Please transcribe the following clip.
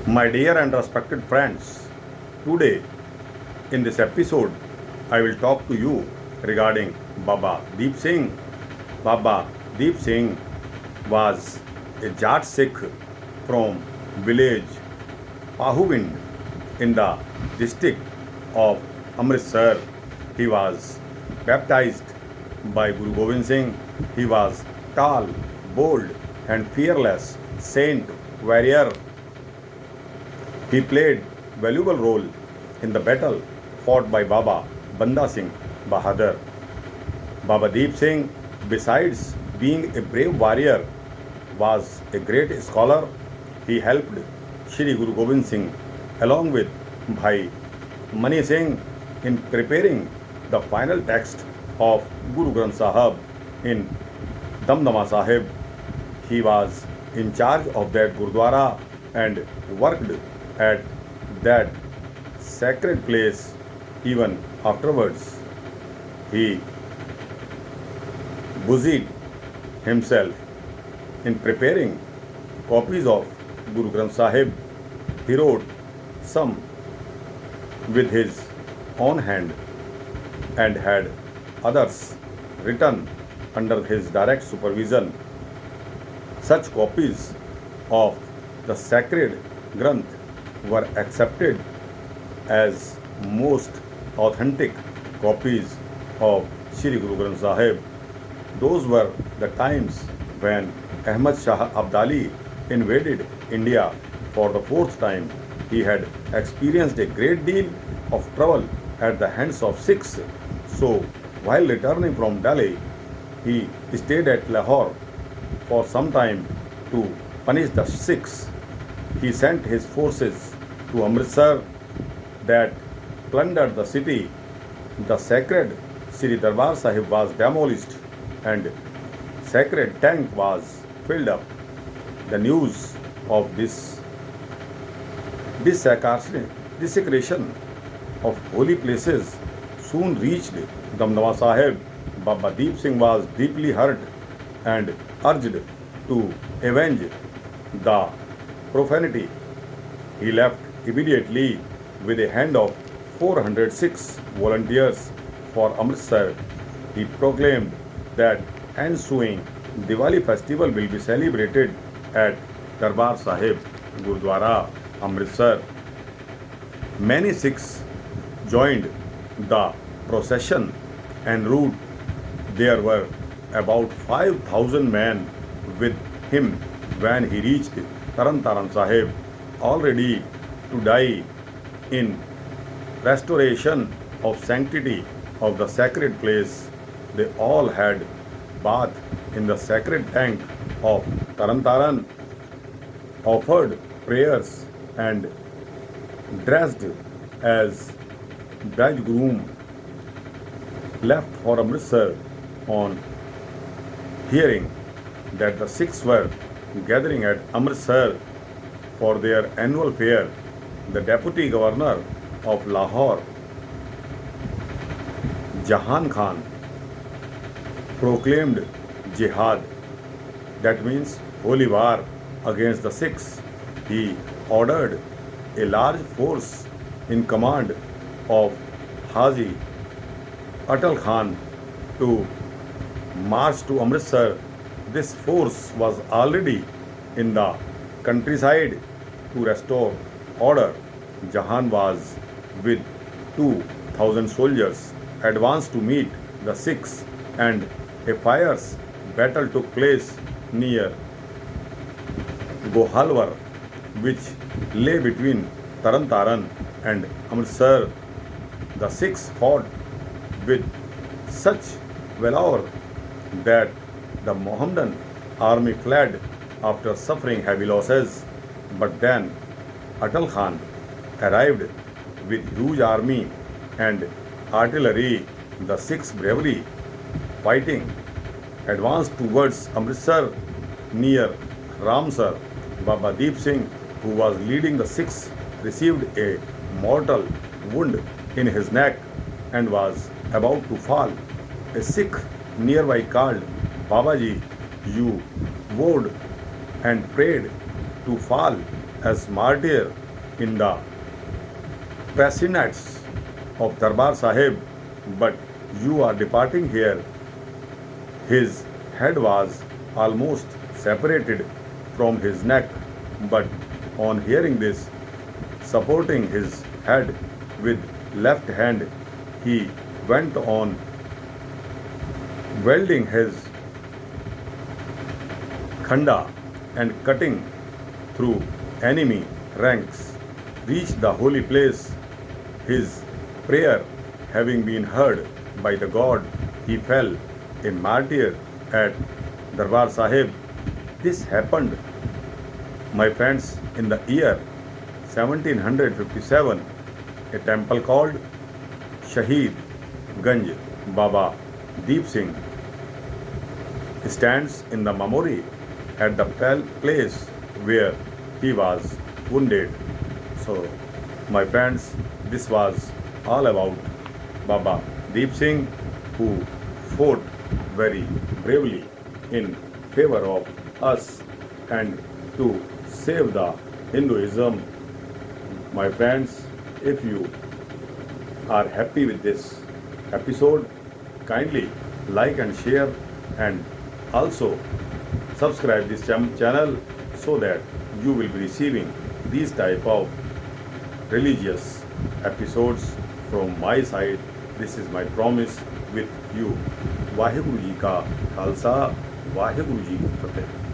My dear and respected friends, today in this episode, I will talk to you regarding Baba Deep Singh. Baba Deep Singh was a Jat Sikh from village Pahuvind in the district of Amritsar. He was baptized by Guru Gobind Singh. He was tall, bold, and fearless saint warrior. He played valuable role in the battle fought by Baba Banda Singh Bahadur. Baba Deep Singh, besides being a brave warrior, was a great scholar. He helped Shri Guru Gobind Singh along with Bhai Mani Singh in preparing the final text of Guru Granth Sahib in Damdama Sahib. He was in charge of that Gurdwara and worked at that sacred place even afterwards. He busied himself in preparing copies of Guru Granth Sahib. He wrote some with his own hand and had others written under his direct supervision. Such copies of the sacred Granth were accepted as most authentic copies of Shri Guru Granth Sahib. Those were the times when Ahmad Shah Abdali invaded India for the fourth time. He had experienced a great deal of trouble at the hands of Sikhs. So, while returning from Delhi, he stayed at Lahore for some time to punish the Sikhs. He sent his forces to Amritsar that plundered the city. The sacred Sri Darbar Sahib was demolished and sacred tank was filled up. The news of this desecration of holy places soon reached Damdama Sahib. Baba Deep Singh was deeply hurt and urged to avenge the profanity. He left immediately with a hand of 406 volunteers for Amritsar. He proclaimed that ensuing Diwali festival will be celebrated at Darbar Sahib Gurdwara, Amritsar. Many Sikhs joined the procession en route. There were about 5,000 men with him when he reached Taran Taran Sahib, already to die in restoration of sanctity of the sacred place. They all had bath in the sacred tank of Taran Taran, offered prayers and dressed as bridegroom left for Amritsar on hearing that the Sikhs were gathering at Amritsar for their annual fair. The deputy governor of Lahore, Jahan Khan, proclaimed jihad, that means holy war, against the Sikhs. He ordered a large force in command of Haji Atal Khan to march to Amritsar. This force was already in the countryside to restore order. Jahan was with 2,000 soldiers advanced to meet the Sikhs, and a fierce battle took place near Gohalwar, which lay between Taran Taran and Amritsar. The Sikhs fought with such valor that the Mohammedan army fled after suffering heavy losses. But then Atal Khan arrived with huge army and artillery. The Sikhs bravely fighting advanced towards Amritsar near Ramsar. Baba Deep Singh, who was leading the Sikhs, received a mortal wound in his neck and was about to fall. A Sikh nearby called, "Babaji, you vowed and prayed to fall as martyr in the precincts of Darbar Sahib, but you are departing here. His head was almost separated from his neck, but on hearing this, supporting his head with left hand, he went on wielding his khanda and cutting through enemy ranks, reached the holy place. His prayer having been heard by the God, he fell a martyr at Darbar Sahib. This happened, my friends, in the year 1757. A temple called Shaheed Ganj Baba Deep Singh stands in the memory at the place where he was wounded. So, my friends, this was all about Baba Deep Singh, who fought very bravely in favor of us and to save the Hinduism. My friends, if you are happy with this episode, kindly like and share, and also subscribe this channel so that you will be receiving these type of religious episodes from my side. This is my promise with you. Waheguru ji का खालसा, वाहिगुरु जी की फतेह।